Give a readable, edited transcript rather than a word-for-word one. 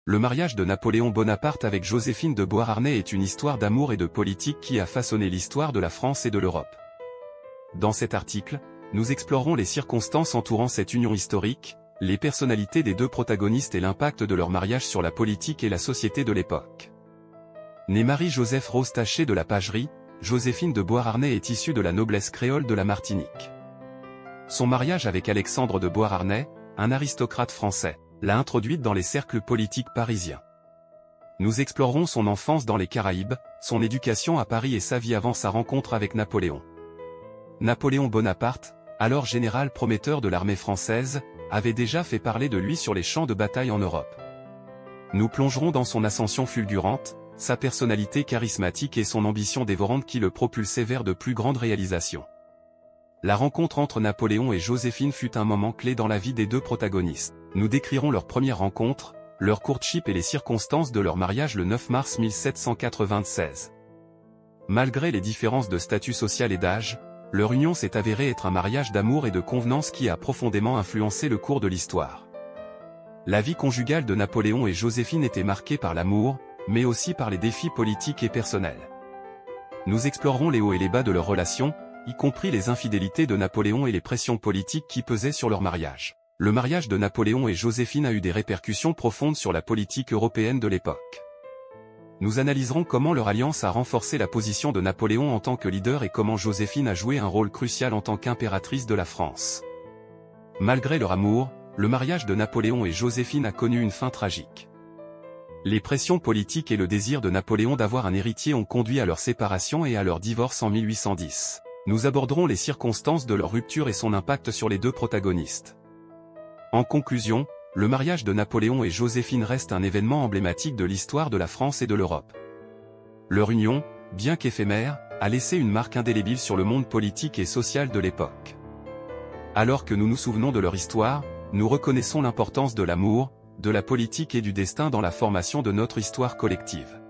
Le mariage de Napoléon Bonaparte avec Joséphine de Beauharnais est une histoire d'amour et de politique qui a façonné l'histoire de la France et de l'Europe. Dans cet article, nous explorerons les circonstances entourant cette union historique, les personnalités des deux protagonistes et l'impact de leur mariage sur la politique et la société de l'époque. Née Marie-Joseph Rose Taché de la Pagerie, Joséphine de Beauharnais est issue de la noblesse créole de la Martinique. Son mariage avec Alexandre de Beauharnais, un aristocrate français, l'a introduite dans les cercles politiques parisiens. Nous explorerons son enfance dans les Caraïbes, son éducation à Paris et sa vie avant sa rencontre avec Napoléon. Napoléon Bonaparte, alors général prometteur de l'armée française, avait déjà fait parler de lui sur les champs de bataille en Europe. Nous plongerons dans son ascension fulgurante, sa personnalité charismatique et son ambition dévorante qui le propulsaient vers de plus grandes réalisations. La rencontre entre Napoléon et Joséphine fut un moment clé dans la vie des deux protagonistes. Nous décrirons leur première rencontre, leur courtship et les circonstances de leur mariage le 9 mars 1796. Malgré les différences de statut social et d'âge, leur union s'est avérée être un mariage d'amour et de convenance qui a profondément influencé le cours de l'histoire. La vie conjugale de Napoléon et Joséphine était marquée par l'amour, mais aussi par les défis politiques et personnels. Nous explorerons les hauts et les bas de leur relation, y compris les infidélités de Napoléon et les pressions politiques qui pesaient sur leur mariage. Le mariage de Napoléon et Joséphine a eu des répercussions profondes sur la politique européenne de l'époque. Nous analyserons comment leur alliance a renforcé la position de Napoléon en tant que leader et comment Joséphine a joué un rôle crucial en tant qu'impératrice de la France. Malgré leur amour, le mariage de Napoléon et Joséphine a connu une fin tragique. Les pressions politiques et le désir de Napoléon d'avoir un héritier ont conduit à leur séparation et à leur divorce en 1810. Nous aborderons les circonstances de leur rupture et son impact sur les deux protagonistes. En conclusion, le mariage de Napoléon et Joséphine reste un événement emblématique de l'histoire de la France et de l'Europe. Leur union, bien qu'éphémère, a laissé une marque indélébile sur le monde politique et social de l'époque. Alors que nous nous souvenons de leur histoire, nous reconnaissons l'importance de l'amour, de la politique et du destin dans la formation de notre histoire collective.